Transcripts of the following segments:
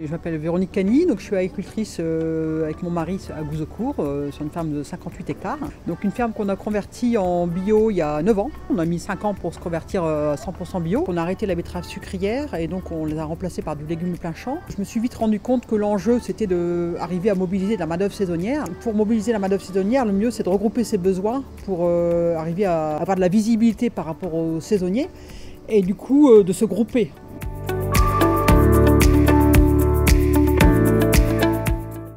Je m'appelle Véronique Cany, donc je suis agricultrice avec mon mari à Gouzeaucourt, sur une ferme de 58 hectares. Donc une ferme qu'on a convertie en bio il y a 9 ans. On a mis 5 ans pour se convertir à 100% bio. On a arrêté la betterave sucrière et donc on les a remplacés par du légume de plein champ. Je me suis vite rendu compte que l'enjeu c'était d'arriver à mobiliser de la main-d'œuvre saisonnière. Pour mobiliser la main-d'œuvre saisonnière, le mieux c'est de regrouper ses besoins pour arriver à avoir de la visibilité par rapport aux saisonniers et du coup de se grouper.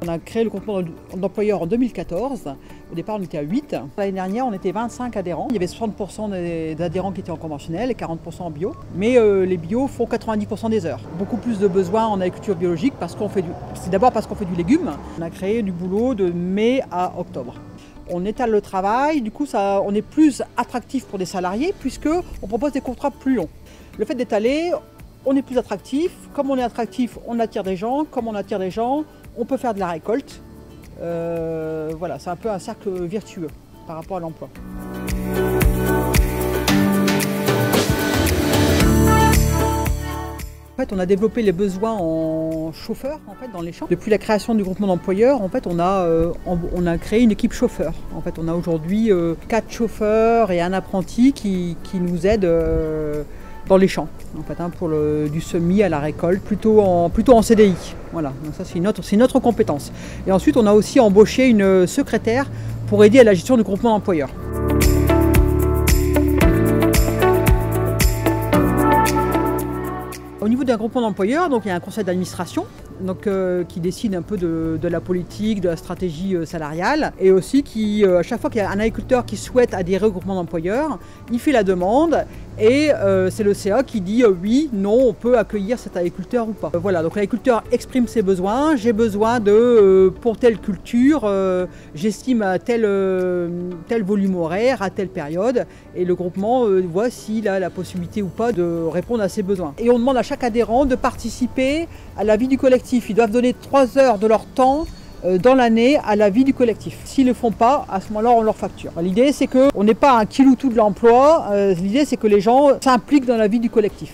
On a créé le groupement d'employeurs en 2014. Au départ, on était à 8. L'année dernière, on était 25 adhérents. Il y avait 60% d'adhérents qui étaient en conventionnel et 40% en bio. Mais les bio font 90% des heures. Beaucoup plus de besoins en agriculture biologique parce qu'on fait c'est d'abord parce qu'on fait du légume. On a créé du boulot de mai à octobre. On étale le travail, du coup on est plus attractif pour des salariés puisqu'on propose des contrats plus longs. Le fait d'étaler, on est plus attractif. Comme on est attractif, on attire des gens. Comme on attire des gens, on peut faire de la récolte. Voilà, c'est un peu un cercle vertueux par rapport à l'emploi. En fait, on a développé les besoins en chauffeurs dans les champs. Depuis la création du groupement d'employeurs, on a créé une équipe chauffeur. En fait, on a aujourd'hui 4 chauffeurs et un apprenti qui nous aident dans les champs, pour du semis à la récolte, plutôt en CDI. Voilà, donc ça c'est notre compétence. Et ensuite, on a aussi embauché une secrétaire pour aider à la gestion du groupement d'employeurs. Au niveau d'un groupement d'employeurs, donc il y a un conseil d'administration qui décide un peu de la politique, de la stratégie salariale, et aussi à chaque fois qu'il y a un agriculteur qui souhaite adhérer au groupement d'employeurs, il fait la demande et c'est le CA qui dit oui, non, on peut accueillir cet agriculteur ou pas. Voilà, donc l'agriculteur exprime ses besoins. J'ai besoin pour telle culture, j'estime à tel volume horaire, à telle période, et le groupement voit s'il a la possibilité ou pas de répondre à ses besoins. Et on demande à chaque adhérent de participer à la vie du collectif. Ils doivent donner 3 heures de leur temps dans l'année à la vie du collectif. S'ils ne le font pas, à ce moment-là, on leur facture. L'idée, c'est qu'on n'est pas un kiloutou de l'emploi. L'idée, c'est que les gens s'impliquent dans la vie du collectif.